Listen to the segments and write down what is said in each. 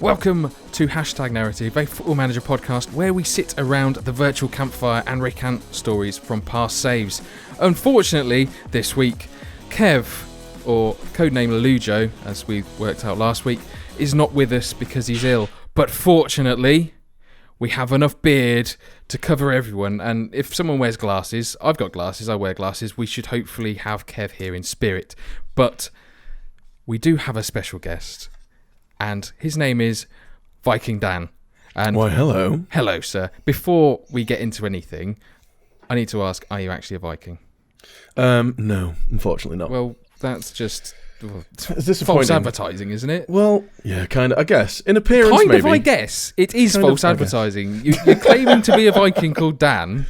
Welcome to Hashtag Narrative, a Football Manager podcast where we sit around the virtual campfire and recount stories from past saves. Unfortunately, this week, Kev, or codename Lujo, as we worked out last week, is not with us because he's ill. But fortunately, we have enough beard to cover everyone. And if someone wears glasses, I've got glasses, I wear glasses, we should hopefully have Kev here in spirit. But we do have a special guest, and his name is VikingDan. And why, hello. Hello, sir. Before we get into anything, I need to ask, are you actually a Viking? No, unfortunately not. Well, that's just it's false advertising, isn't it? Well, yeah, kind of, I guess. In appearance, kind maybe. Kind of, I guess. It is kind false of, advertising. You're claiming to be a Viking called Dan.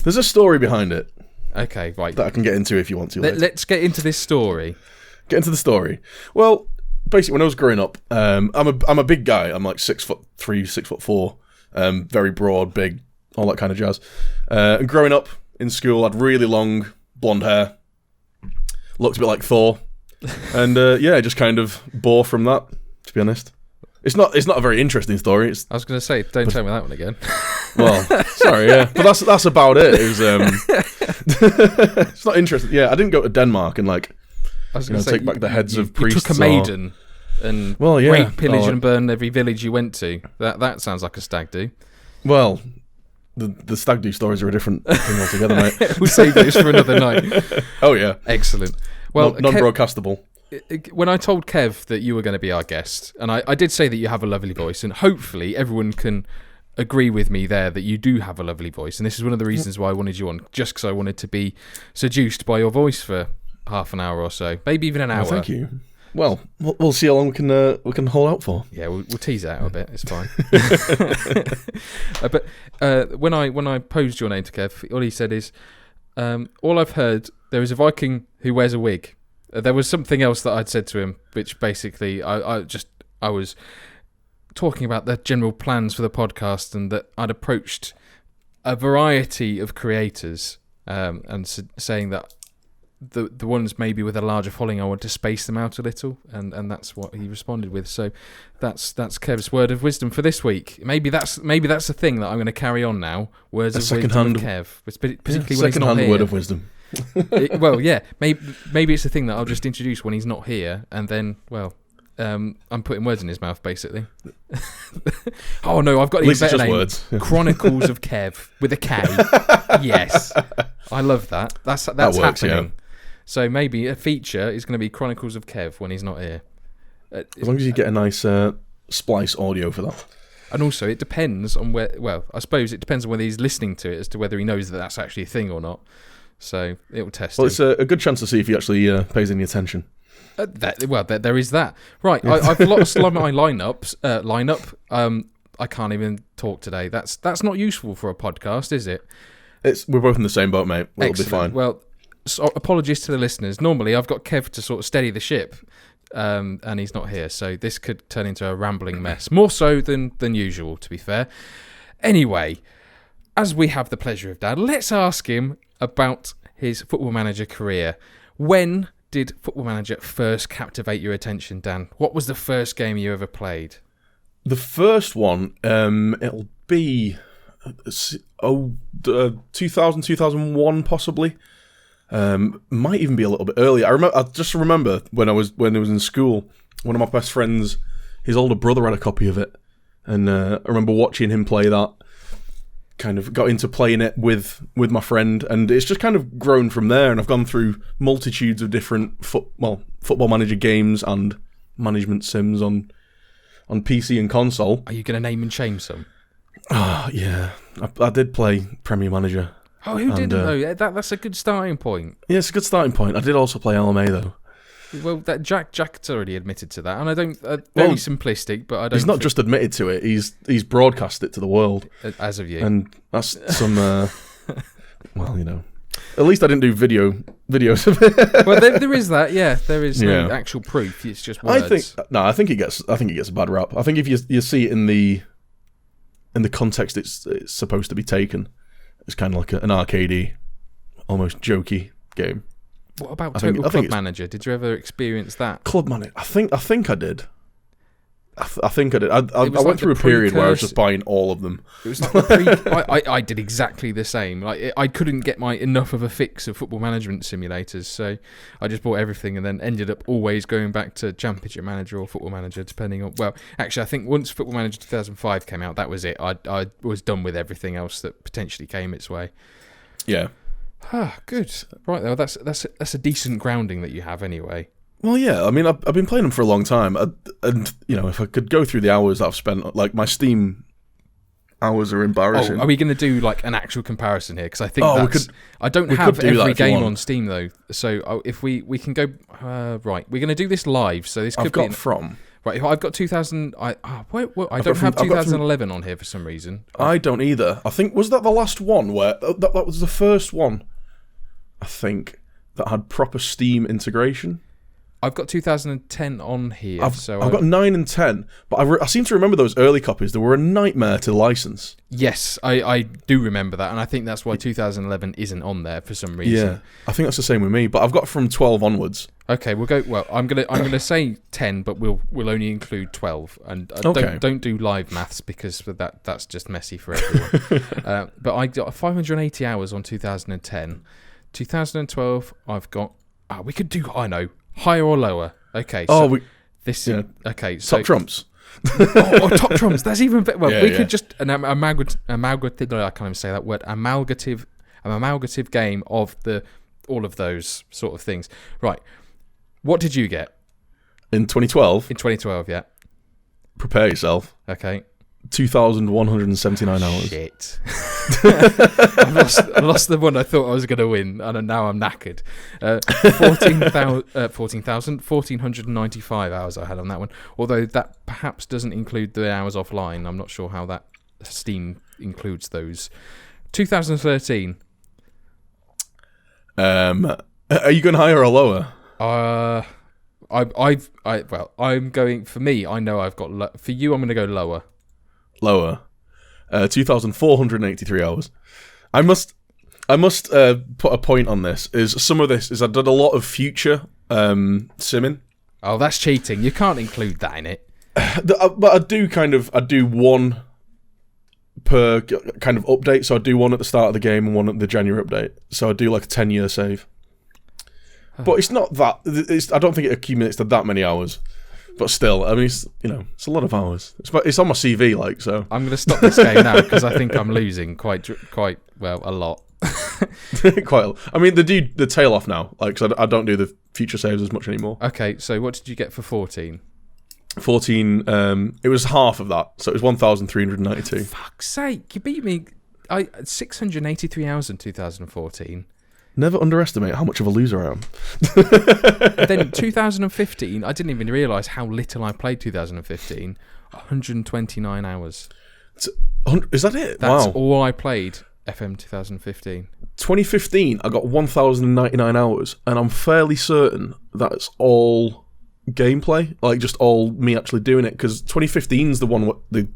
There's a story behind it. Okay, right. That I can get into if you want to. Let's get into this story. Get into the story. Well, basically, when I was growing up, I'm a big guy. I'm like 6'3", 6'4", very broad, big, all that kind of jazz. And growing up in school, I had really long blonde hair, looked a bit like Thor, and I just kind of bore from that. To be honest, it's not a very interesting story. I was going to say, don't tell me that one again. Well, sorry, yeah, but that's about it. It was it's not interesting. Yeah, I didn't go to Denmark and I was going to say, take back the heads of priests. You took a maiden and rape, pillage, and burn every village you went to. That sounds like a stag do. Well, the stag do stories are a different thing altogether, mate. We'll save those for another night. Oh yeah, excellent. Well, non-broadcastable. When I told Kev that you were going to be our guest, and I did say that you have a lovely voice, and hopefully everyone can agree with me there that you do have a lovely voice, and this is one of the reasons why I wanted you on, just because I wanted to be seduced by your voice for half an hour or so, maybe even an hour. Oh, thank you. Well, we'll see how long we can hold out for. Yeah, we'll tease it out a bit. It's fine. But when I posed your name to Kev, all he said is, all I've heard, there is a Viking who wears a wig. There was something else that I'd said to him, which basically I was talking about the general plans for the podcast, and that I'd approached a variety of creators and saying that the ones maybe with a larger following, I want to space them out a little, and that's what he responded with. So that's Kev's word of wisdom for this week. Maybe that's the thing that I'm going to carry on now. Words of wisdom with Kev, particularly when he's not here. Word of wisdom. Maybe it's the thing that I'll just introduce when he's not here, and then I'm putting words in his mouth, basically. Oh no, I've got an even better name. Words. Chronicles of Kev with a K. Yes, I love that. That's works, happening. Yeah. So maybe a feature is going to be Chronicles of Kev when he's not here. As long as you get a nice splice audio for that. And also, it depends on where. Well, I suppose it depends on whether he's listening to it as to whether he knows that that's actually a thing or not. So it will test. Well, it's a good chance to see if he actually pays any attention. There is that. Right, I've lost my lineup. I can't even talk today. That's not useful for a podcast, is it? We're both in the same boat, mate. It'll be fine. Well, so apologies to the listeners. Normally, I've got Kev to sort of steady the ship, and he's not here, so this could turn into a rambling mess. More so than usual, to be fair. Anyway, as we have the pleasure of Dan, let's ask him about his Football Manager career. When did Football Manager first captivate your attention, Dan? What was the first game you ever played? The first one, it'll be 2000, 2001 possibly. Might even be a little bit earlier. I just remember when I was in school, one of my best friends, his older brother had a copy of it, and I remember watching him play that. Kind of got into playing it with my friend, and it's just kind of grown from there. And I've gone through multitudes of different Football Manager games and management sims on PC and console. Are you going to name and shame some? Oh yeah, I did play Premier Manager. Oh, who didn't though? That's a good starting point. Yeah, it's a good starting point. I did also play LMA though. Well, that Jack's already admitted to that, and I don't. Very simplistic, but I don't. He's not just admitted to it; he's broadcast it to the world. As of you, and that's some. Well, at least I didn't do videos of it. Well, there is that. Yeah, there is no actual proof. It's just words. I think it gets a bad rap. I think if you see it in the context it's supposed to be taken, it's kind of like an arcadey, almost jokey game. What about Club Manager? Did you ever experience that? Club Manager, I think I did. I think I did. I went through a period where I was just buying all of them. It was like I did exactly the same. Like I couldn't get enough of a fix of football management simulators, so I just bought everything and then ended up always going back to Championship Manager or Football Manager, depending on. Well, actually, I think once Football Manager 2005 came out, that was it. I was done with everything else that potentially came its way. Yeah. Good. Right, though, that's a decent grounding that you have anyway. Well, yeah. I mean, I've been playing them for a long time, and if I could go through the hours that I've spent, like my Steam hours are embarrassing. Are we going to do like an actual comparison here? Because I think I don't have every game on Steam though. So if we can go right, we're going to do this live. So this could be right. I've got 2000. I don't have 2011 on here for some reason. I don't either. I think was that the last one where that was the first one. I think that had proper Steam integration. I've got 2010 on here. I've got 9 and 10, but I seem to remember those early copies. They were a nightmare to license. Yes, I do remember that, and I think that's why 2011 isn't on there for some reason. Yeah, I think that's the same with me, but I've got from 12 onwards. Okay, we'll go. Well, I'm gonna say 10, but we'll only include 12, and don't do live maths because that's just messy for everyone. But I got 580 hours on 2010. 2012, I've got. We could do. I know. Higher or lower? Okay. So okay. So top trumps. Top trumps. That's even better. Well, we could just an amalgamative. I can't even say that word. Amalgamative game of all of those sort of things. Right. What did you get in 2012? In 2012, yeah. Prepare yourself. Okay. 2,179 hours. Shit. I lost the one I thought I was going to win, and now I'm knackered. 1,495 hours I had on that one. Although that perhaps doesn't include the hours offline. I'm not sure how that Steam includes those. 2013. Are you going higher or lower? I'm going. For me, I know I've got. For you, I'm going to go lower. Lower, 2,483 hours. I must put a point on this. Some of this is I did a lot of future simming. Oh, that's cheating. You can't include that in it. But I do one per kind of update. So I do one at the start of the game and one at the January update. So I do like a 10-year save. But it's not that. I don't think it accumulates to that many hours. But still, I mean, it's a lot of hours. It's on my CV, like, so. I'm going to stop this game now because I think I'm losing quite well, a lot. I mean, they do the tail off now, like, so I don't do the future saves as much anymore. Okay, so what did you get for 14? 14, it was half of that, so it was 1,392. Fuck's sake, you beat me. 683 hours in 2014. Never underestimate how much of a loser I am. Then 2015, I didn't even realise how little I played 2015. 129 hours. Is that it? That's wow. all I played FM 2015. 2015, I got 1,099 hours, and I'm fairly certain that's all gameplay, like just all me actually doing it, because 2015 is the one, the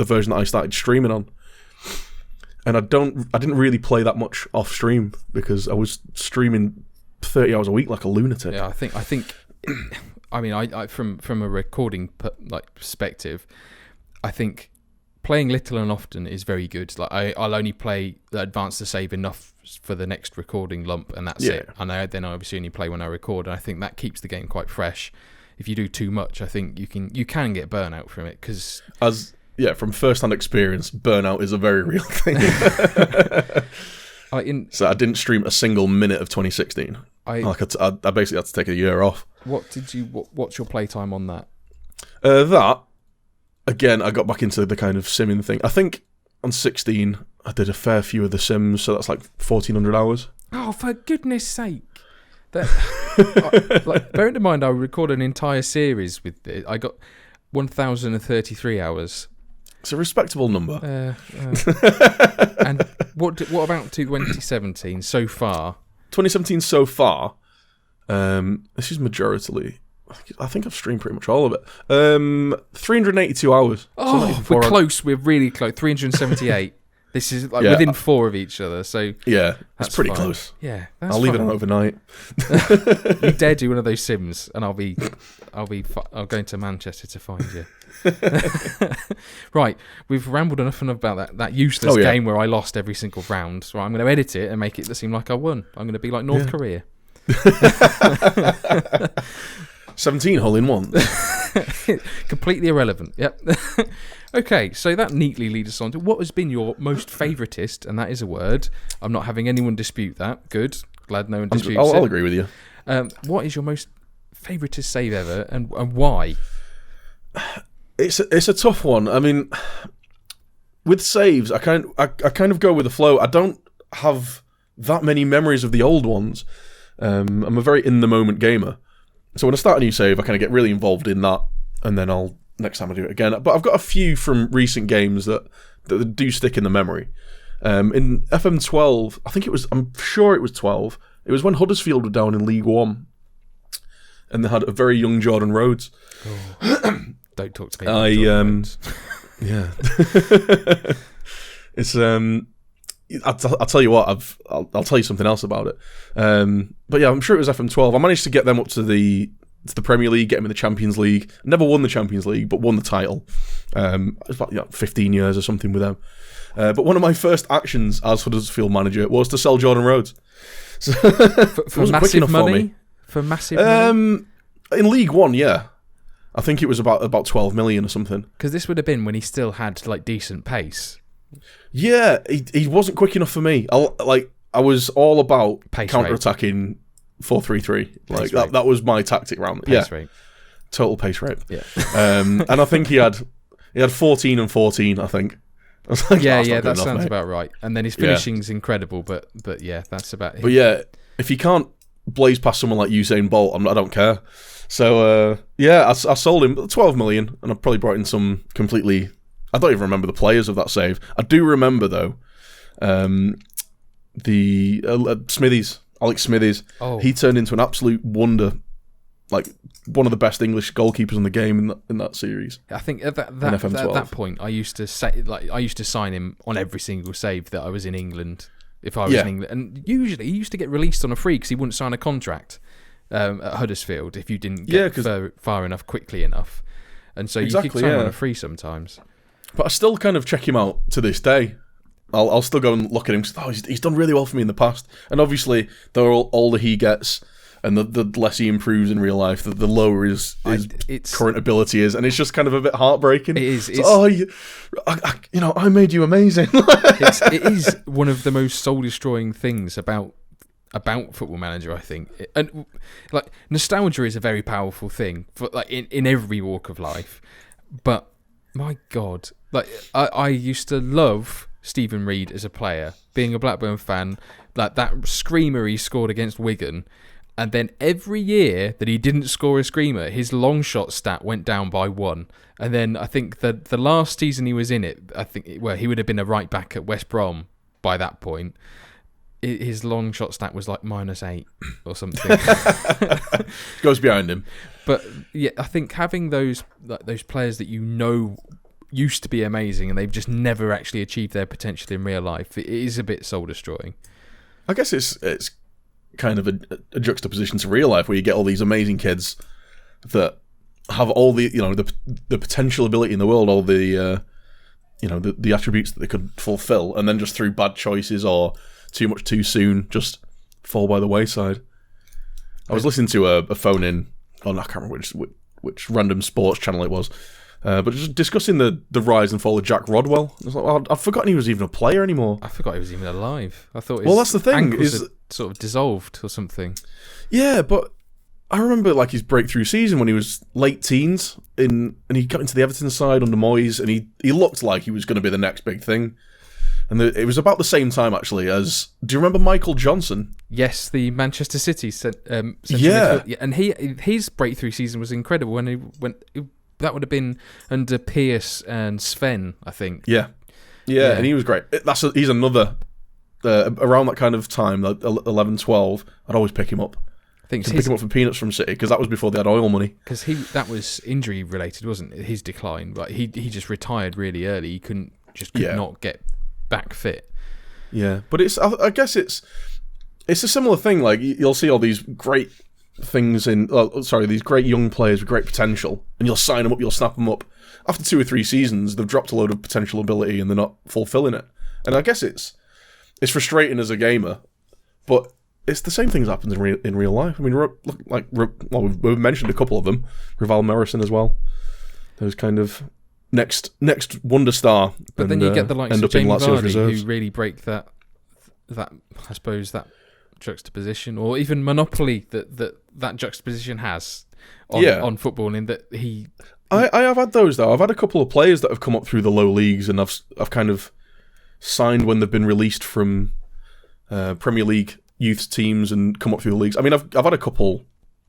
version that I started streaming on. And I didn't really play that much off stream because I was streaming 30 hours a week like a lunatic. Yeah, I think. I mean, I from a recording perspective, I think playing little and often is very good. Like I'll only play the advanced to save enough for the next recording lump, and that's it. And then I obviously only play when I record, and I think that keeps the game quite fresh. If you do too much, I think you can get burnout from it because from first-hand experience, burnout is a very real thing. So I didn't stream a single minute of 2016. I basically had to take a year off. What's your playtime on that? That, again, I got back into the kind of simming thing. I think on 16, I did a fair few of the sims, so that's like 1,400 hours. Oh, for goodness sake. Bearing in mind, I recorded an entire series with it. I got 1,033 hours. It's a respectable number. And what about 2017 so far? 2017 so far, this is majoritarily. I think I've streamed pretty much all of it. 382 hours. Oh, we're close. We're really close. 378. This is like within 4 of each other. So yeah, that's pretty fine. close. Yeah, I'll leave it on overnight. You dare do one of those sims, and I'll go into Manchester to find you. Right, we've rambled enough about that useless game where I lost every single round. So I'm going to edit it and make it seem like I won. I'm going to be like North Korea. 17 hole-in-ones. Completely irrelevant. Yep. Okay, so that neatly leads us on to what has been your most favoritist, and that is a word. I'm not having anyone dispute that. Good. Glad no one disputes it. I'll agree with you. What is your most favoritist save ever, and why? It's a tough one. I mean, with saves, I kind of go with the flow. I don't have that many memories of the old ones. I'm a very in-the-moment gamer. So when I start a new save, I kind of get really involved in that, and then next time I do it again. But I've got a few from recent games that do stick in the memory. In FM12, I'm sure it was 12, it was when Huddersfield were down in League One, and they had a very young Jordan Rhodes. Oh, don't talk to me. Yeah. It's I'll tell you what. I'll tell you something else about it. But yeah, I'm sure it was FM12. I managed to get them up to the Premier League, get them in the Champions League. Never won the Champions League, but won the title. It was about 15 years or something with them. But one of my first actions as Huddersfield manager was to sell Jordan Rhodes. So for massive money. For massive money. In League One, yeah. I think it was about 12 million or something. Because this would have been when he still had like decent pace. Yeah, he wasn't quick enough for me. I was all about counter-attacking 4-3-3. Like that was my tactic round. Pace rate. Total pace rate. Yeah. And I think he had 14 and 14, I think. I was like, that sounds about right. And then his finishing's incredible, but yeah, that's about it. But yeah, if you can't blaze past someone like Usain Bolt, I don't care. So I sold him 12 million, and I probably brought in some completely. I don't even remember the players of that save. I do remember though, the Smithies, Alex Smithies. Oh. He turned into an absolute wonder, like one of the best English goalkeepers in the game in that series. I think at that point, I used to sign him on every single save that I was in England. If I was in England, and usually he used to get released on a free because he wouldn't sign a contract at Huddersfield if you didn't get far enough quickly enough, and so you could sign on a free sometimes. But I still kind of check him out to this day. I'll still go and look at him. He's done really well for me in the past. And obviously, the older he gets, and the less he improves in real life, the lower his current ability is, and it's just kind of a bit heartbreaking. It is. I made you amazing. It is one of the most soul-destroying things about Football Manager, I think. And like nostalgia is a very powerful thing for like in every walk of life, but. My God, like I used to love Stephen Reid as a player, being a Blackburn fan, like that screamer he scored against Wigan, and then every year that he didn't score a screamer, his long shot stat went down by 1. And then I think that the last season he was in it, he would have been a right back at West Brom by that point. His long shot stat was like -8 or something. Goes behind him. But yeah, I think having those players that used to be amazing and they've just never actually achieved their potential in real life, it is a bit soul destroying. I guess it's kind of a juxtaposition to real life where you get all these amazing kids that have all the the potential ability in the world, all the the attributes that they could fulfill, and then just through bad choices or too much too soon just fall by the wayside. I was listening to a phone in. I can't remember which random sports channel it was, but just discussing the rise and fall of Jack Rodwell. I was like, I'd forgotten he was even a player anymore. I forgot he was even alive. I thought. That's the thing. Is sort of dissolved or something. Yeah, but I remember like his breakthrough season when he was late teens, and he got into the Everton side under Moyes, and he looked like he was going to be the next big thing. And it was about the same time, actually, as... Do you remember Michael Johnson? Yes, the Manchester City centre midfield. And his breakthrough season was incredible that would have been under Pierce and Sven, I think. Yeah, and he was great. He's another... around that kind of time, 11, 12, I'd always pick him up. I think pick him up for peanuts from City, because that was before they had oil money. Because that was injury-related, wasn't it? His decline. Like he just retired really early. He could not get back fit. Yeah, but I guess it's a similar thing. Like, you'll see all these great things these great young players with great potential, and you'll sign them up, you'll snap them up. After 2 or 3 seasons, they've dropped a load of potential ability and they're not fulfilling it. And I guess it's frustrating as a gamer, but it's the same thing that happens in real life. I mean, we've mentioned a couple of them. Raval Morrison as well. Those kind of next wonder star. But then you get the likes of Jamie Vardy who really break that I suppose that juxtaposition, or even monopoly that juxtaposition has on football, in that he. I have had those though. I've had a couple of players that have come up through the low leagues, and I've kind of signed when they've been released from Premier League youth teams and come up through the leagues. I mean, I've had a couple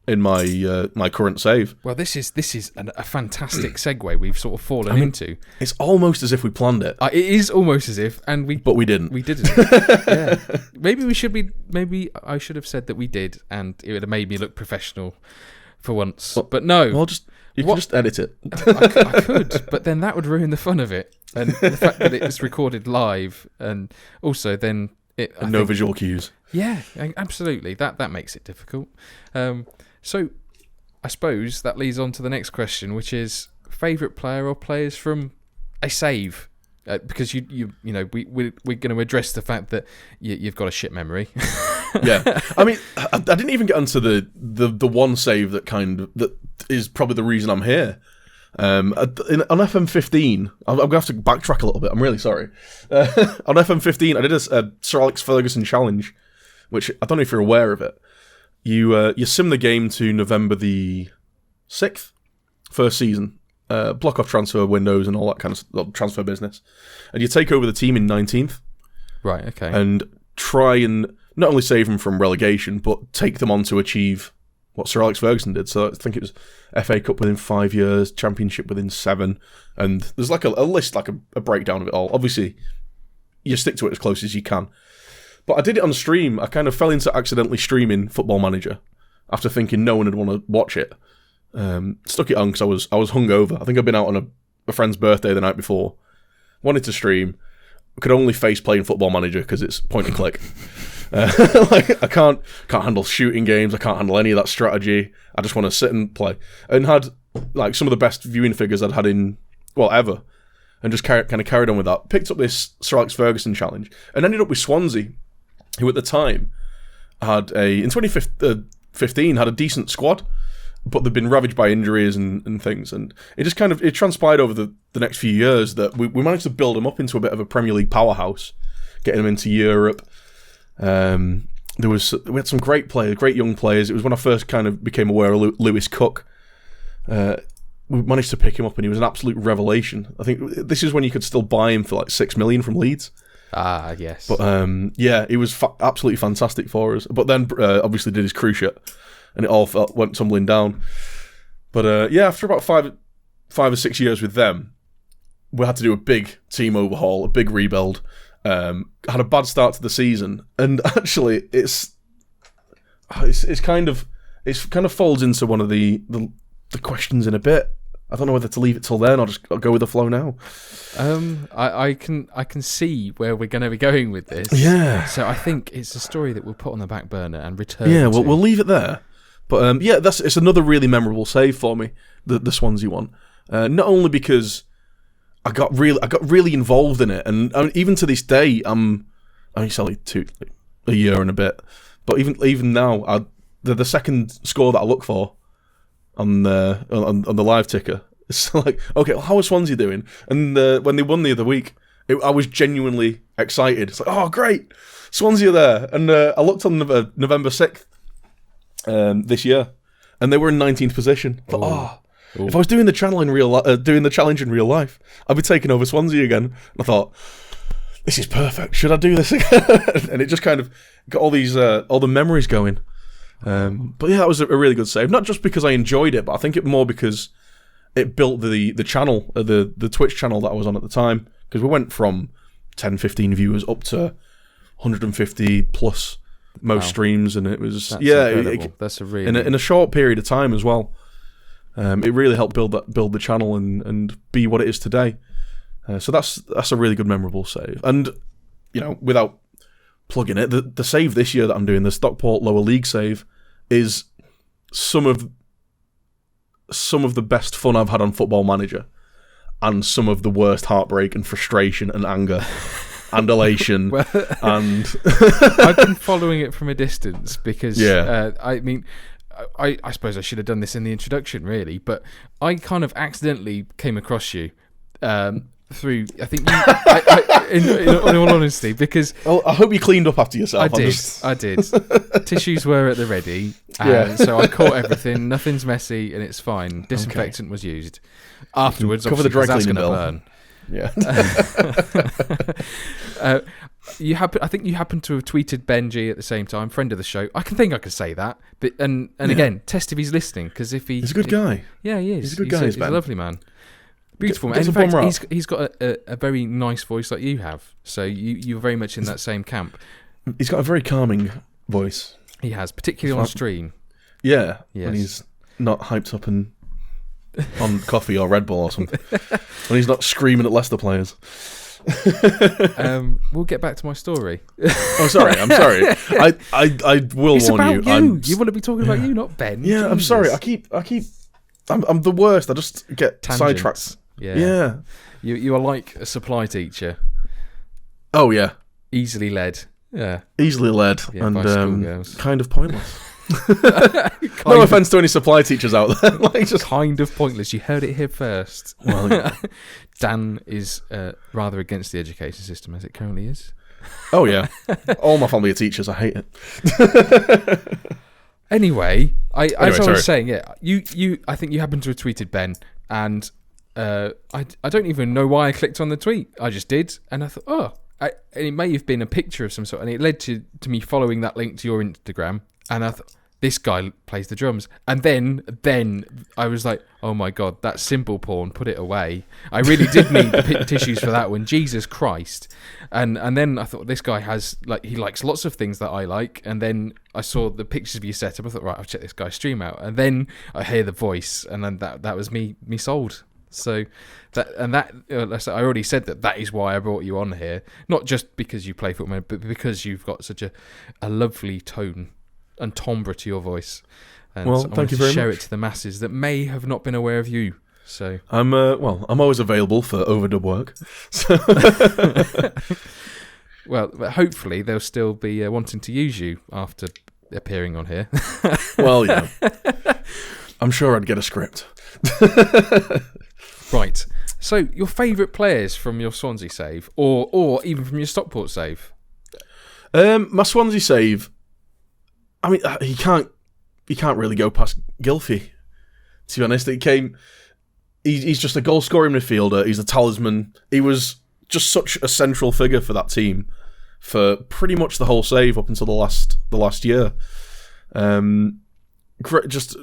in my my current save. Well, this is a fantastic segue we've sort of fallen into. It's almost as if we planned it. It is almost as if, but we didn't. We didn't. Yeah. Maybe I should have said that we did, and it would have made me look professional for once. But no. Well, you can just edit it. I could, but then that would ruin the fun of it, and the fact that it's recorded live, and also then no visual cues. Yeah, absolutely. That makes it difficult. So, I suppose that leads on to the next question, which is favourite player or players from a save, because you know we're going to address the fact that you've got a shit memory. Yeah, I mean, I didn't even get onto the one save that is probably the reason I'm here. On FM15, I'm going to have to backtrack a little bit. I'm really sorry. On FM15, I did a Sir Alex Ferguson challenge, which I don't know if you're aware of it. You sim the game to November the 6th, first season, block off transfer windows and all that kind of transfer business, and you take over the team in 19th. Right, okay. And try and not only save them from relegation, but take them on to achieve what Sir Alex Ferguson did. So I think it was FA Cup within 5 years, Championship within 7, and there's like a list, like a breakdown of it all. Obviously, you stick to it as close as you can. But I did it on stream. I kind of fell into accidentally streaming Football Manager after thinking no one would want to watch it. Stuck it on because I was hungover. I think I'd been out on a friend's birthday the night before. Wanted to stream. Could only face playing Football Manager because it's point and click. Like, I can't handle shooting games. I can't handle any of that strategy. I just want to sit and play. And had like some of the best viewing figures I'd had ever. And just kind of carried on with that. Picked up this Sir Alex Ferguson challenge and ended up with Swansea, who at the time had in 2015 had a decent squad, but they'd been ravaged by injuries and things. And it just it transpired over the next few years that we managed to build them up into a bit of a Premier League powerhouse, getting them into Europe. We had some great players, great young players. It was when I first kind of became aware of Lewis Cook. We managed to pick him up, and he was an absolute revelation. I think this is when you could still buy him for like 6 million from Leeds. Ah, yes. But yeah, he was absolutely fantastic for us. But then obviously did his cruciate, and it all went tumbling down. But yeah, after about 5 or 6 years with them, we had to do a big team overhaul, a big rebuild. Had a bad start to the season, and actually, it kind of folds into one of the questions in a bit. I don't know whether to leave it till then or just go with the flow now. I can see where we're going to be going with this. Yeah. So I think it's a story that we'll put on the back burner and return. Yeah, we'll leave it there. But yeah, it's another really memorable save for me, the Swansea one. Not only because I got really involved in it, and I mean, even to this day, it's only a year and a bit. But even now, the second score that I look for on the live ticker, it's like, okay, well, how is Swansea doing? And when they won the other week, I was genuinely excited. It's like, oh, great, Swansea are there. And I looked on November 6th this year, and they were in 19th position. But, if I was doing the challenge in real life, I'd be taking over Swansea again. And I thought, this is perfect. Should I do this again? And it just kind of got all the memories going. But yeah, that was a really good save. Not just because I enjoyed it, but I think it more because it built the channel, the Twitch channel that I was on at the time. Because we went from 10, 15 viewers up to 150 plus most streams, and it was that's a really in a short period of time as well. It really helped build the channel and be what it is today. So that's a really good memorable save. And without plugging it, the save this year that I'm doing, the Stockport lower league save, is some of the best fun I've had on Football Manager, and some of the worst heartbreak and frustration and anger and elation. And I've been following it from a distance because I suppose I should have done this in the introduction, really, but I kind of accidentally came across you through, I think, in all honesty, because... Well, I hope you cleaned up after yourself. I did. Tissues were at the ready, so I caught everything. Nothing's messy, and it's fine. Disinfectant was used. Afterwards, cover the dry cleaning bill. Burn. Yeah. I think you happened to have tweeted Benji at the same time, friend of the show. I could say that, but again, test if he's listening, because if he's a good guy. Yeah, he is. He's a good guy. He's a lovely man. Beautiful man. In fact, he's got a very nice voice like you have. So you're very much in that same camp. He's got a very calming voice. He has, particularly on stream. Yeah, yes. When he's not hyped up and on coffee or Red Bull or something. When he's not screaming at Leicester players. We'll get back to my story. Oh, sorry. I'm sorry. I will it's warn you. It's about you. You want to be talking about you, not Ben. Yeah, Jesus. I'm sorry. I'm the worst. I just get sidetracked. Yeah. You are like a supply teacher. Oh yeah. Easily led. Yeah. Easily led and kind of pointless. No offense to any supply teachers out there. Just kind of pointless. You heard it here first. Well, yeah. Dan is rather against the education system as it currently is. Oh yeah. All my family are teachers. I hate it. Anyway, as I was saying, I think you happened to have tweeted Ben, and I don't even know why I clicked on the tweet. I just did, and I thought, and it may have been a picture of some sort, and it led to me following that link to your Instagram, and I thought, this guy plays the drums. And then I was like, oh my God, that's simple porn, put it away. I really did need the tissues for that one, Jesus Christ. And then I thought, this guy he likes lots of things that I like. And then I saw the pictures of your setup. I thought, right, I'll check this guy's stream out. And then I hear the voice, and then that was me sold. So I already said that is why I brought you on here. Not just because you play football, but because you've got such a lovely tone and timbre to your voice. And well, thank you very much. Share it to the masses that may have not been aware of you. So I'm always available for overdub work. So. Well, hopefully they'll still be wanting to use you after appearing on here. Well, yeah. I'm sure I'd get a script. Right. So your favourite players from your Swansea save, or even from your Stockport save? My Swansea save. I mean, he can't really go past Gylfi. To be honest, he's just a goal-scoring midfielder. He's a talisman. He was just such a central figure for that team for pretty much the whole save up until the last year. Just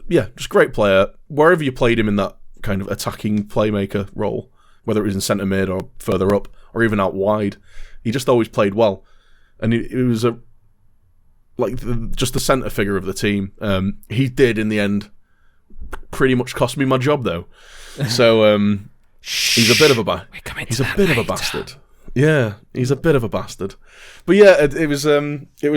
great player. Wherever you played him in that kind of attacking playmaker role, whether it was in centre mid or further up or even out wide, he just always played well, and he was just the centre figure of the team. He did in the end pretty much cost me my job though. So he's a bit of a bastard. Yeah, he's a bit of a bastard. But yeah, it was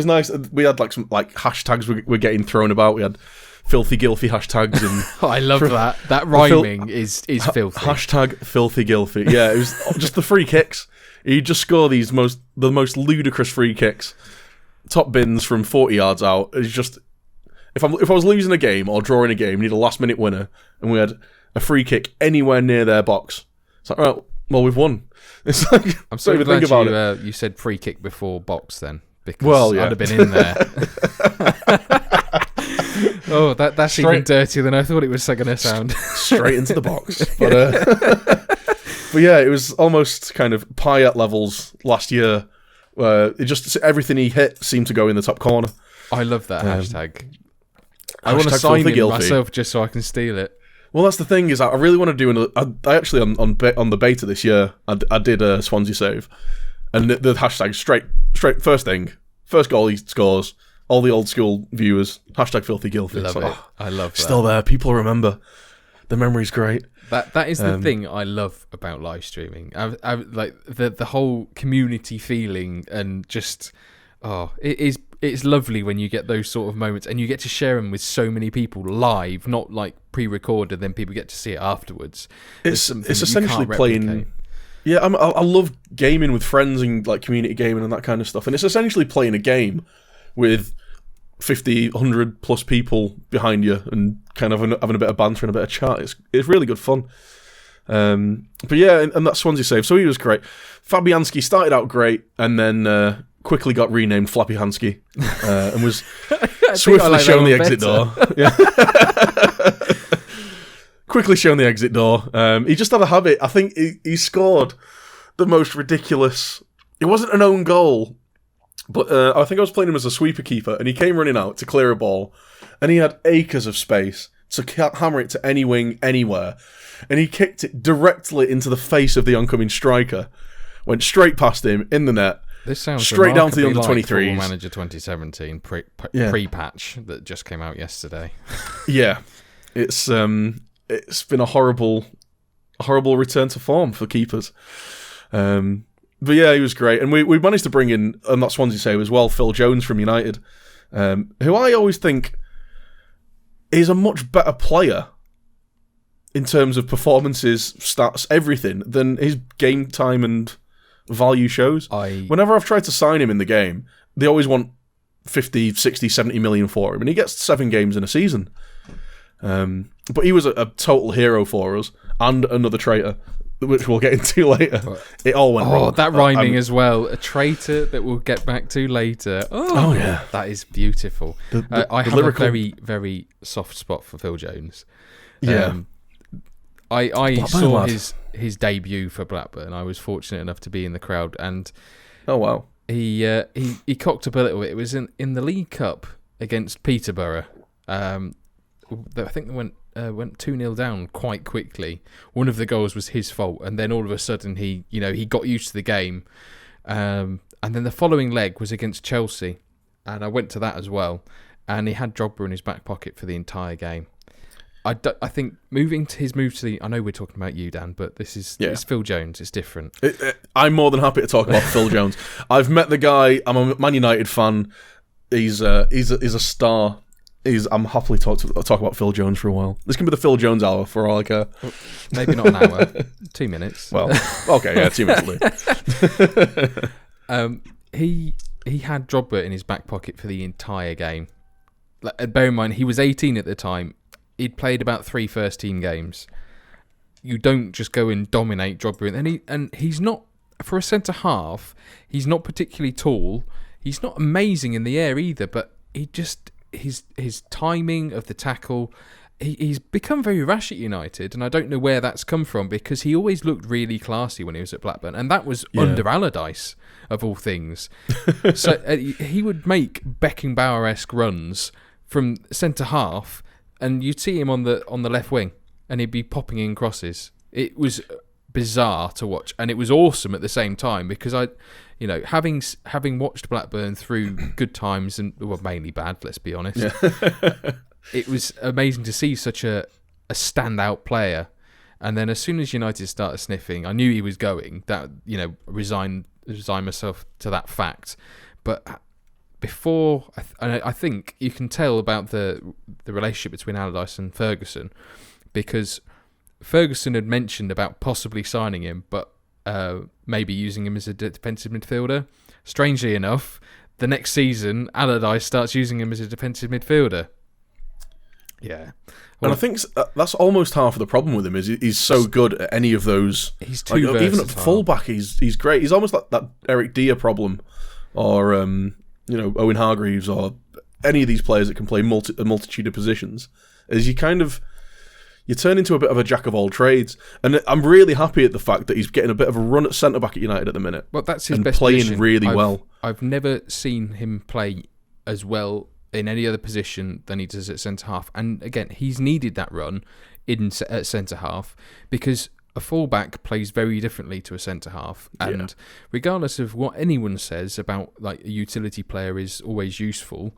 nice. We had some hashtags we're getting thrown about. We had filthy Gylfi hashtags and I love that. That rhyming is filthy. Hashtag filthy Gylfi. Yeah, it was just the free kicks. He'd just score the most ludicrous free kicks. Top bins from 40 yards out. It's just if I was losing a game or drawing a game, we need a last minute winner, and we had a free kick anywhere near their box. It's like, all right, well, we've won. It's like, I'm so glad you said free kick before box then, because I'd have been in there. Oh, that's even dirtier than I thought it was going to sound. Straight into the box. But yeah, it was almost kind of Payet levels last year. It just everything he hit seemed to go in the top corner. I love that hashtag. I want to sign it myself just so I can steal it. Well, that's the thing is I really want to do I actually on the beta this year I did a Swansea save, and the hashtag straight first goal he scores, all the old school viewers hashtag filthy Gylfi. I love that. Still there, people remember. The memory's great. That is the thing I love about live streaming. I like the whole community feeling, and just it's lovely when you get those sort of moments and you get to share them with so many people live, not like pre-recorded. Then people get to see it afterwards. It's essentially playing. Yeah, I love gaming with friends and like community gaming and that kind of stuff. And it's essentially playing a game with 50, 100 plus people behind you and kind of having a bit of banter and a bit of chat. It's really good fun. But yeah, and that Swansea save. So he was great. Fabianski started out great and then quickly got renamed Flappy Hansky and was swiftly shown the exit door. Yeah. Quickly shown the exit door. He just had a habit. I think he scored the most ridiculous. It wasn't an own goal, but I think I was playing him as a sweeper keeper, and he came running out to clear a ball, and he had acres of space to hammer it to any wing, anywhere, and he kicked it directly into the face of the oncoming striker. Went straight past him in the net. This sounds straight down to the under 23s. Football Manager 2017 pre-patch that just came out yesterday. Yeah, it's been a horrible return to form for keepers. But yeah, he was great. And we managed to bring in, and that's Swansea save as well, Phil Jones from United, who I always think is a much better player in terms of performances, stats, everything, than his game time and value shows. Whenever I've tried to sign him in the game, they always want 50, 60, 70 million for him, and he gets 7 games in a season. But he was a total hero for us, and another traitor, which we'll get into later. It all went wrong. Oh, that rhyming as well. A traitor that we'll get back to later. Oh yeah. That is beautiful. I have a very, very soft spot for Phil Jones. Yeah. I saw his debut for Blackburn. I was fortunate enough to be in the crowd, and oh wow. He cocked up a little bit. It was in the League Cup against Peterborough. I think they went 2-0 down quite quickly. One of the goals was his fault, and then all of a sudden he got used to the game. And then the following leg was against Chelsea, and I went to that as well. And he had Drogba in his back pocket for the entire game. I think his move to the. I know we're talking about you, Dan, but it's Phil Jones. It's different. I'm more than happy to talk about Phil Jones. I've met the guy. I'm a Man United fan. He's a star. I'm happily talk about Phil Jones for a while. This can be the Phil Jones hour for all I care. Maybe not an hour. 2 minutes. Well, okay, yeah, 2 minutes later. He had Drogba in his back pocket for the entire game. Bear in mind, he was 18 at the time. He'd played about 3 first-team games. You don't just go and dominate Drogba, and he's not, for a centre half. He's not particularly tall. He's not amazing in the air either, but he just. His timing of the tackle, he's become very rash at United, and I don't know where that's come from, because he always looked really classy when he was at Blackburn, and that was under Allardyce of all things. So he would make Beckenbauer-esque runs from centre half, and you'd see him on the left wing, and he'd be popping in crosses. It was bizarre to watch, and it was awesome at the same time, because having watched Blackburn through good times and mainly bad, let's be honest, it was amazing to see such a standout player. And then as soon as United started sniffing, I knew he was going. That resign myself to that fact. But before, I think you can tell about the relationship between Allardyce and Ferguson, because Ferguson had mentioned about possibly signing him, but maybe using him as a defensive midfielder. Strangely enough, the next season, Allardyce starts using him as a defensive midfielder. Yeah. Well, and I think that's almost half of the problem with him, is he's so good at any of those. He's too versatile. Even at fullback, he's great. He's almost like that Eric Dier problem, or Owen Hargreaves, or any of these players that can play a multitude of positions. Is you turn into a bit of a jack of all trades, and I'm really happy at the fact that he's getting a bit of a run at centre back at United at the minute. Well, that's his and best playing position. Really well. I've never seen him play as well in any other position than he does at centre half. And again, he's needed that run at centre half, because a fullback plays very differently to a centre half. And regardless of what anyone says about like a utility player is always useful,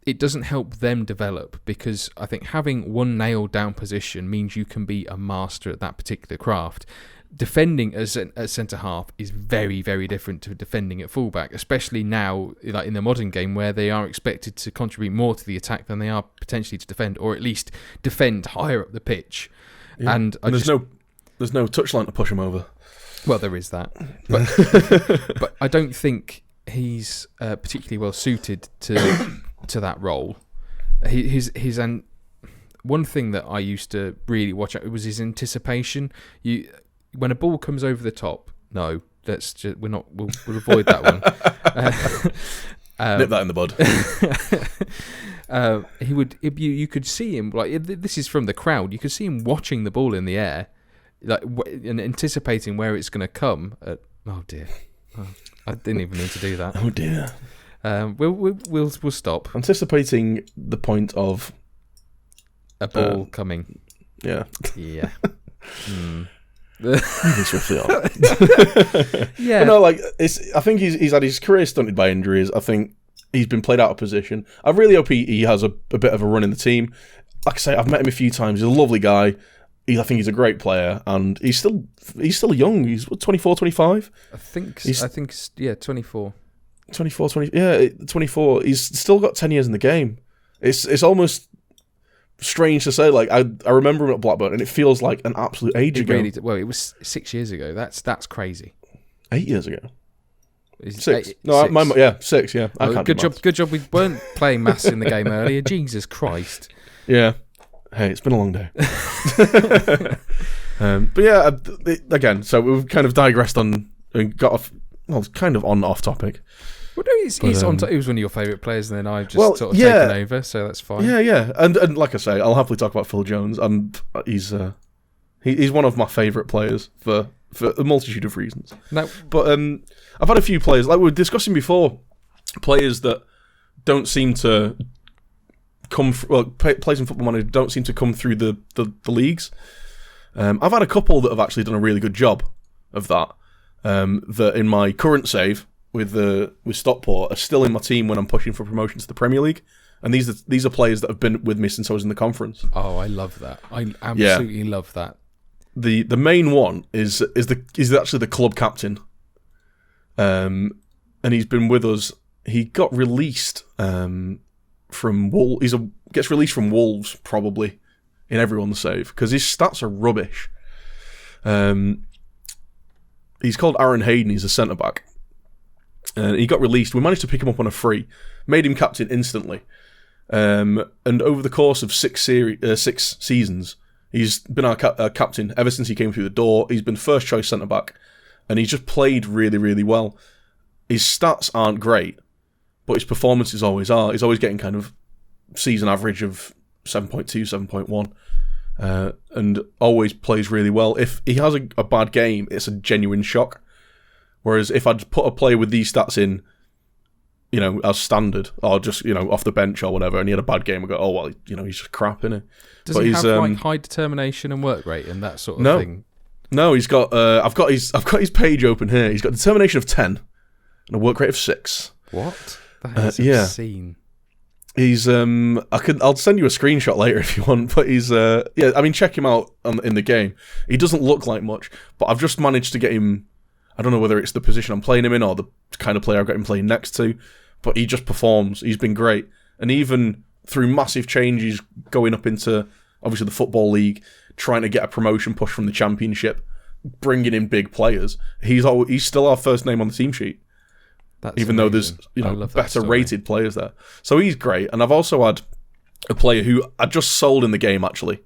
it doesn't help them develop, because I think having one nailed down position means you can be a master at that particular craft. Defending as a centre half is very, very different to defending at fullback, especially now, like in the modern game, where they are expected to contribute more to the attack than they are potentially to defend, or at least defend higher up the pitch. Yeah. And there's no touchline to push him over. Well, there is that, but I don't think he's particularly well suited to that role. One thing that I used to really watch out was his anticipation. When a ball comes over the top, we'll avoid that one. Nip that in the bud. You could see him, like, this is from the crowd. You could see him watching the ball in the air, like, and anticipating where it's going to come. Oh dear, I didn't even mean to do that. Oh dear. We'll stop. Anticipating the point of a ball coming. Yeah. Yeah. Moving swiftly on. Yeah. But no, I think he's had his career stunted by injuries. I think he's been played out of position. I really hope he has a bit of a run in the team. Like I say, I've met him a few times. He's a lovely guy. I think he's a great player, and he's still young. He's 24, 25? I think 24. 24, 20, yeah, 24. He's still got 10 years in the game. It's almost strange to say. Like, I remember him at Blackburn, and it feels like an absolute age ago. Really, well, it was 6 years ago. That's crazy. 8 years ago. 6. 6. No, 6. Yeah. Good job. We weren't playing maths in the game earlier. Jesus Christ. Yeah. Hey, it's been a long day. But yeah, again, so we've kind of digressed on and got off. Well, kind of on off topic. Well, no, he was one of your favourite players, and then I've just sort of taken over, so that's fine. Yeah. And like I say, I'll happily talk about Phil Jones, and he's one of my favourite players for a multitude of reasons. No, but I've had a few players, like we were discussing before, players that don't seem to players in Football Manager don't seem to come through the leagues. I've had a couple that have actually done a really good job of that. That in my current save with Stockport are still in my team when I'm pushing for promotion to the Premier League, and these are players that have been with me since I was in the conference. Oh, I love that! I absolutely love that. The main one is actually the club captain, and he's been with us. He got released from Wolves. Gets released from Wolves probably in everyone's save because his stats are rubbish. He's called Aaron Hayden. He's a centre back. He got released. We managed to pick him up on a free, made him captain instantly. And over the course of 6 seasons, he's been our captain ever since he came through the door. He's been first choice centre back, and he's just played really, really well. His stats aren't great, but his performances always are. He's always getting kind of season average of 7.2, 7.1. And always plays really well. If he has a bad game, it's a genuine shock. Whereas if I'd put a player with these stats in, as standard, or just, off the bench or whatever, and he had a bad game, I go, oh, well, he's just crap, isn't he? Does he have high determination and work rate and that sort of thing? No, he's got, I've got his page open here. He's got determination of 10 and a work rate of 6. What? That is obscene. He's I'll send you a screenshot later if you want, but he's check him out in the game. He doesn't look like much, but I've just managed to get him. I don't know whether it's the position I'm playing him in or the kind of player I've got him playing next to, but he just performs. He's been great, and even through massive changes going up into obviously the Football League, trying to get a promotion push from the Championship, bringing in big players, he's still our first name on the team sheet. That's even amazing. Though there's better rated players there. So he's great. And I've also had a player who I just sold in the game actually,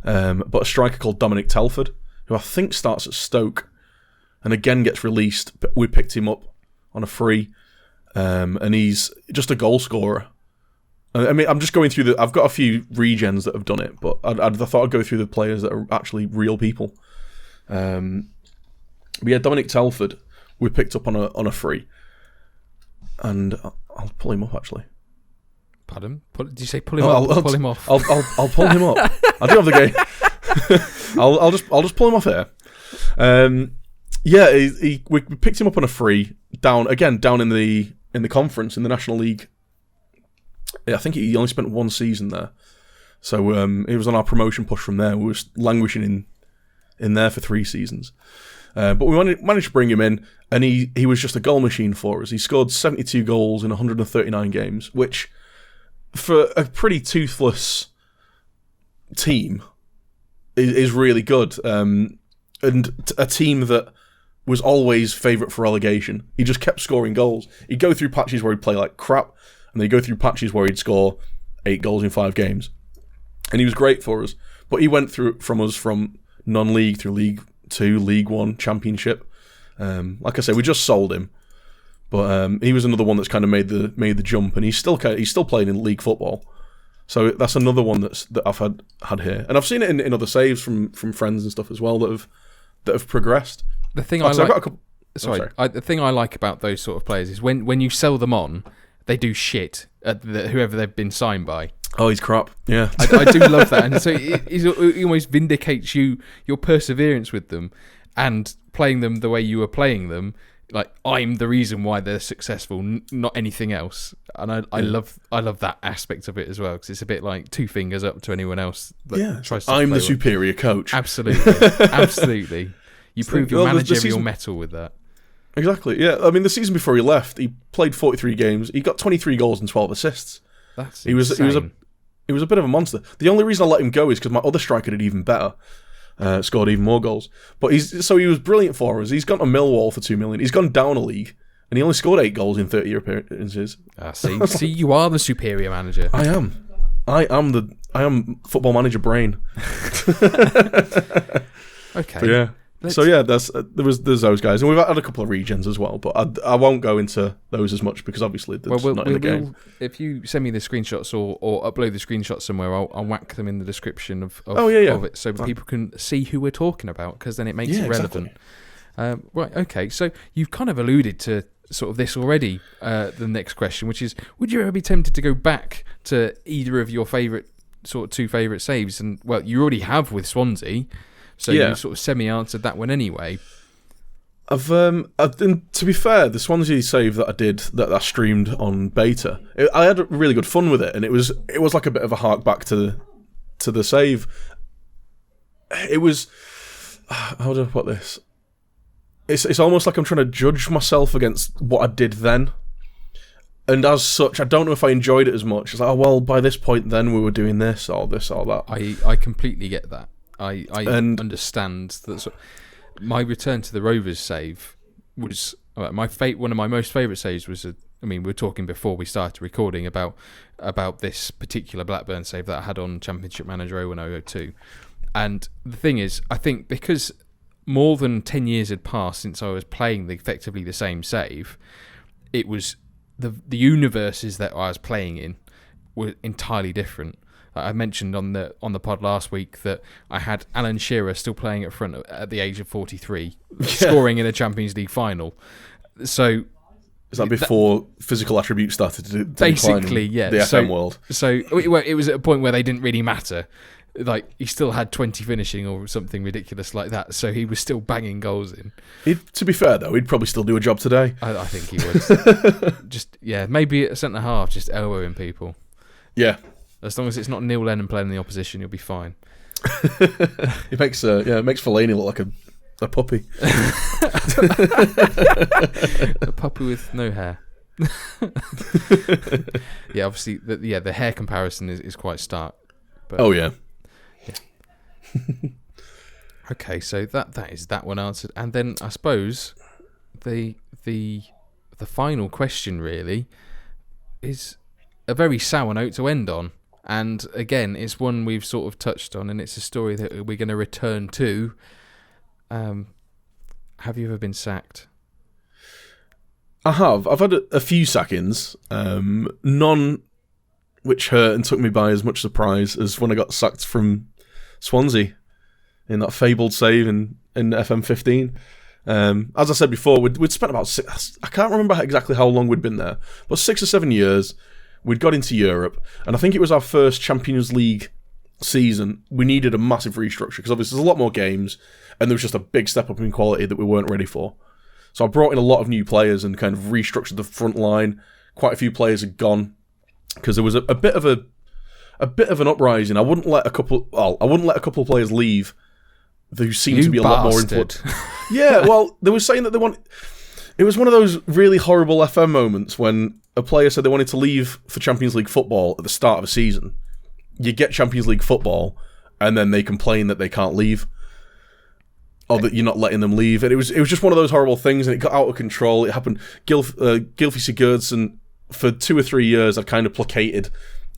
but a striker called Dominic Telford, who I think starts at Stoke and again gets released. We picked him up on a free, and he's just a goal scorer. I mean, I'm just going through I've got a few regens that have done it, but I thought I'd go through the players that are actually real people. But yeah, Dominic Telford we picked up on a free. And I'll pull him up actually. Pardon? Did you say pull him up? Pull him off. I'll pull him up. I do have the game. I'll just pull him off here. We picked him up on a free down in the conference in the National League I think he only spent one season there. So it was on our promotion push from there. We were languishing in there for 3 seasons. But we managed to bring him in, and he was just a goal machine for us. He scored 72 goals in 139 games, which, for a pretty toothless team, is really good. And a team that was always favourite for relegation. He just kept scoring goals. He'd go through patches where he'd play like crap, and then he'd go through patches where he'd score 8 goals in 5 games. And he was great for us. But he went from non-league through League 2, League 1, Championship. Like I say, we just sold him. But he was another one that's kind of made the jump, and he's still playing in league football. So that's another one that I've had here. And I've seen it in other saves from friends and stuff as well that have progressed. The thing the thing I like about those sort of players is when you sell them on, they do shit at whoever they've been signed by. Oh, he's crap. Yeah, I do love that, and so it almost vindicates your perseverance with them and playing them the way you were playing them. Like, I'm the reason why they're successful, not anything else. And I love that aspect of it as well, because it's a bit like 2 fingers up to anyone else. Tries to I'm the superior coach. Absolutely, absolutely. You prove your managerial mettle with that. Exactly, yeah. I mean, the season before he left, he played 43 games. He got 23 goals and 12 assists. That's insane. He was a bit of a monster. The only reason I let him go is because my other striker did even better. Scored even more goals. But he was brilliant for us. He's gone to Millwall for 2 million. He's gone down a league, and he only scored 8 goals in 30 appearances. See, you are the superior manager. I am. I am Football Manager brain. Okay. But yeah. There's those guys, and we've had a couple of regens as well, but I won't go into those as much because obviously that's not in the game. If you send me the screenshots or upload the screenshots somewhere, I'll whack them in the description of it so people can see who we're talking about, because then it makes it relevant. Exactly. Right, okay, so you've kind of alluded to sort of this already, the next question, which is, would you ever be tempted to go back to either of your favourite, sort of 2 favourite saves? And, well, you already have with Swansea. So you sort of semi-answered that one anyway. I've to be fair, the Swansea save that I did, that I streamed on beta, I had really good fun with it, and it was like a bit of a hark back to the save. It was, how do I put this? It's almost like I'm trying to judge myself against what I did then, and as such, I don't know if I enjoyed it as much. It's like, oh well, by this point, then we were doing this or that. I completely get that. I understand that. My return to the Rovers save was one of my most favourite saves was. We were talking before we started recording about this particular Blackburn save that I had on Championship Manager 01-02, and the thing is, I think because more than 10 years had passed since I was playing effectively the same save, it was the universes that I was playing in were entirely different. I mentioned on the pod last week that I had Alan Shearer still playing at front at the age of 43, scoring in a Champions League final. So is that before physical attributes started to basically, decline in the FM world? So it was at a point where they didn't really matter. Like, he still had 20 finishing or something ridiculous like that, so he was still banging goals in. To be fair, though, he'd probably still do a job today. I think he would. Maybe at centre half, just elbowing people. Yeah. As long as it's not Neil Lennon playing the opposition, you'll be fine. It makes Fellaini look like a puppy. A puppy with no hair. Yeah, obviously, the hair comparison is quite stark. But, oh yeah. Okay, so that is that one answered, and then I suppose the final question really is a very sour note to end on. And again, it's one we've sort of touched on, and it's a story that we're going to return to. Have you ever been sacked? I have. I've had a few sackings, none which hurt and took me by as much surprise as when I got sacked from Swansea in that fabled save in FM15. As I said before, we'd spent about I can't remember exactly how long we'd been there, but 6 or 7 years. We'd got into Europe, and I think it was our first Champions League season. We needed a massive restructure, because obviously there's a lot more games, and there was just a big step up in quality that we weren't ready for. So I brought in a lot of new players and kind of restructured the front line. Quite a few players had gone, because there was a bit of an uprising. I wouldn't let a couple of players leave who seemed to be a lot more important. Yeah, well, they were saying that they want. It was one of those really horrible FM moments when a player said they wanted to leave for Champions League football at the start of a season. You get Champions League football, and then they complain that they can't leave, or that you're not letting them leave. And it was just one of those horrible things, and it got out of control. It happened. Gylfi Sigurdsson, for 2 or 3 years, I've kind of placated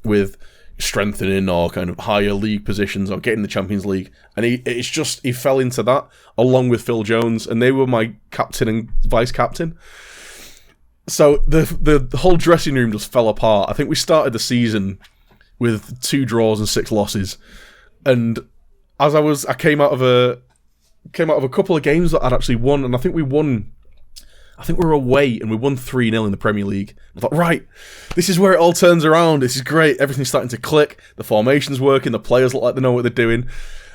with strengthening or kind of higher league positions or getting the Champions League, and he fell into that along with Phil Jones, and they were my captain and vice captain. So the whole dressing room just fell apart. I think we started the season with 2 draws and 6 losses, and as I came out of a couple of games that I'd actually won, and I think we were away and we won 3-0 in the Premier League. I thought, right, this is where it all turns around. This is great. Everything's starting to click. The formation's working. The players look like they know what they're doing.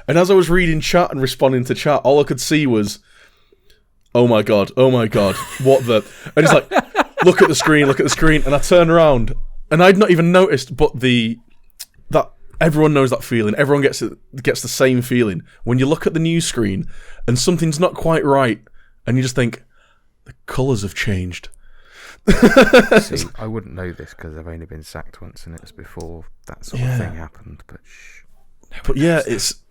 And as I was reading chat and responding to chat, all I could see was, oh my God, what the... And it's like, look at the screen. And I turn around, and I'd not even noticed, but that everyone knows that feeling. Everyone gets the same feeling. When you look at the news screen and something's not quite right, and you just think, the colours have changed. See, I wouldn't know this because I've only been sacked once, and it was before that sort of thing happened. But it's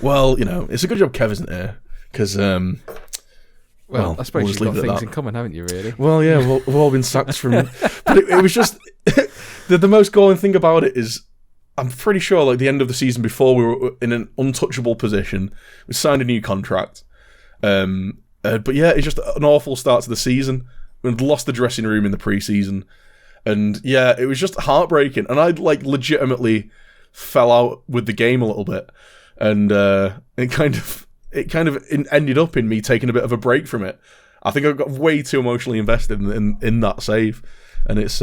well, it's a good job Kev isn't here because well, I suppose you've got things in common, haven't you? Really? Well, yeah, we've all been sacked from. But it was just the most galling thing about it is, I'm pretty sure, like the end of the season before, we were in an untouchable position. We signed a new contract. But yeah, it's just an awful start to the season. We'd lost the dressing room in the pre-season, and yeah, it was just heartbreaking. And I'd legitimately fell out with the game a little bit, and it kind of ended up in me taking a bit of a break from it. I think I got way too emotionally invested in that save, and it's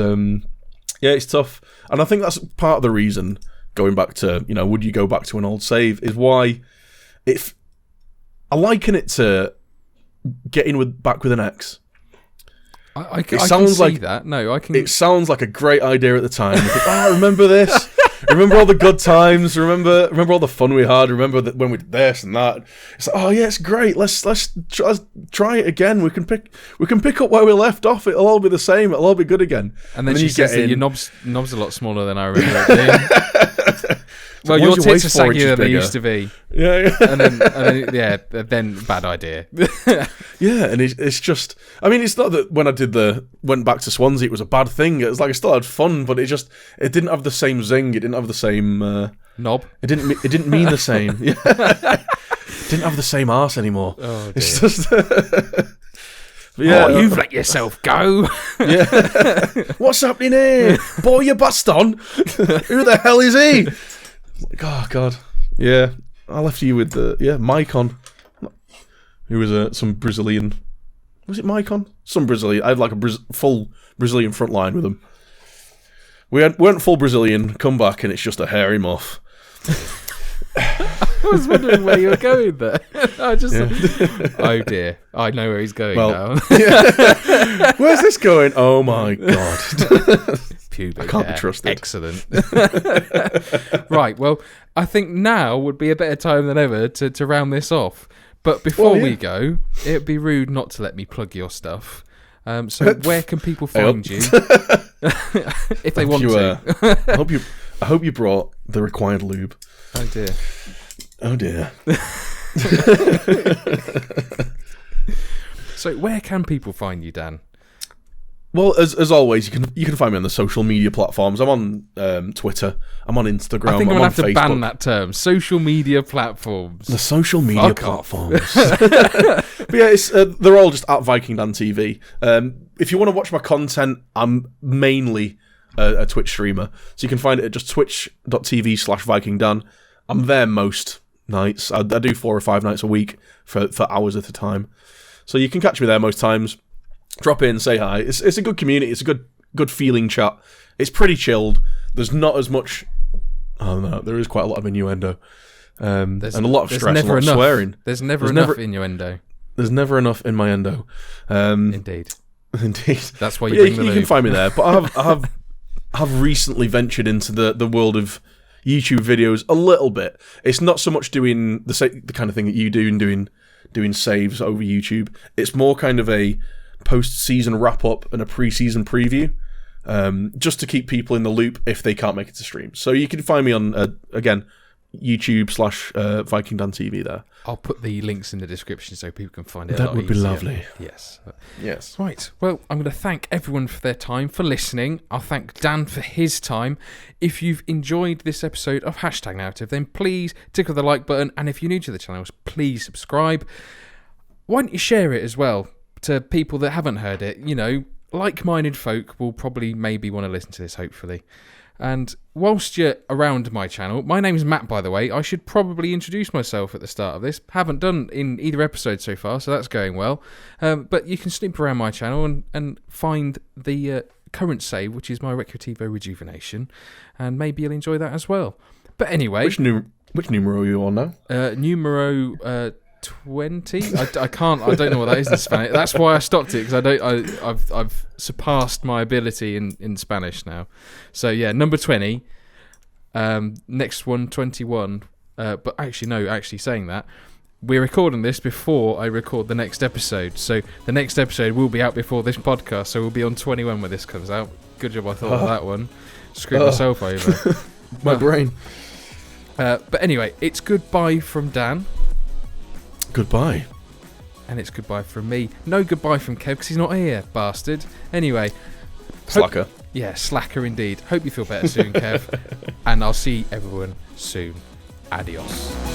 it's tough. And I think that's part of the reason, going back to would you go back to an old save, is why I liken it to getting back with an ex. I can see that. No, I can. It sounds like a great idea at the time. You think, I remember this. Remember all the good times. Remember all the fun we had. Remember that when we did this and that. It's like, oh yeah, it's great. Let's try it again. We can pick up where we left off. It'll all be the same. It'll all be good again. And then she says that your knob's a lot smaller than I remember it being. Well, your tits are saggier than they used to be. Yeah. and then bad idea. Yeah, and it's just... I mean, it's not that when I went back to Swansea, it was a bad thing. It was like I still had fun, but it didn't have the same zing. It didn't have the same... knob? It didn't mean the same. Yeah. It didn't have the same arse anymore. Oh, dear. It's just... Yeah, you've let yourself go. Yeah. What's happening here? Boy, your baston. Who the hell is he? Like, oh God, yeah. I left you with Maicon, who was some Brazilian. Was it Maicon? Some Brazilian. I had like a full Brazilian front line with him. We weren't full Brazilian. Come back and it's just a hairy muff. I was wondering where you were going there. Oh dear, I know where he's going now. Yeah. Where's this going? Oh my God. Pubic I can't hair. be trusted. Excellent. Right, well, I think now would be a better time than ever to round this off. But before we go, it would be rude not to let me plug your stuff. So where can people find you if they want to? I hope you brought the required lube. Oh dear. Oh dear. So where can people find you, Dan? Well, as always, you can find me on the social media platforms. I'm on Twitter. I'm on Instagram. I think I'm on going to have to Facebook. ban that term. Social media platforms. The social media platforms. But yeah, they're all just at VikingDan TV. If you want to watch my content, I'm mainly a Twitch streamer. So you can find it at just twitch.tv/VikingDan. I'm there most nights. I do 4 or 5 nights a week for hours at a time. So you can catch me there most times. Drop in, say hi. It's a good community. It's a good feeling chat. It's pretty chilled. There's not as much... Oh no, there is quite a lot of innuendo. And a lot of stress, a lot of swearing. There's never enough innuendo. There's never enough in my endo. Indeed. Indeed. That's why you bring the you lube. can find me there. But I have recently ventured into the world of YouTube videos a little bit. It's not so much doing the kind of thing that you do and doing saves over YouTube. It's more kind of a post-season wrap-up and a pre-season preview, just to keep people in the loop if they can't make it to stream. So you can find me on, again, YouTube / VikingDan TV there. I'll put the links in the description so people can find it. That would be lovely. Yes. Yes. Right. Well, I'm going to thank everyone for their time, for listening. I'll thank Dan for his time. If you've enjoyed this episode of #Narrative, then please tickle the like button. And if you're new to the channel, please subscribe. Why don't you share it as well to people that haven't heard it? You know, like-minded folk will probably maybe want to listen to this, hopefully. And whilst you're around my channel, my name's Matt, by the way. I should probably introduce myself at the start of this. Haven't done in either episode so far, so that's going well. But you can snoop around my channel and find the current save, which is my Recreativo Rejuvenation, and maybe you'll enjoy that as well. But anyway... Which numero are you on now? Numero 20. I don't know what that is in Spanish. That's why I stopped it, because I've surpassed my ability in Spanish now. So yeah, number 20. Next one, 21. But actually saying that, we're recording this before I record the next episode. So the next episode will be out before this podcast. So we'll be on 21 when this comes out. Good job I thought of that one. Screwed myself over. My brain. But anyway, it's goodbye from Dan. Goodbye. And it's goodbye from me. No goodbye from Kev, because he's not here, bastard. Anyway. Slacker. Slacker indeed. Hope you feel better soon, Kev. And I'll see everyone soon. Adios.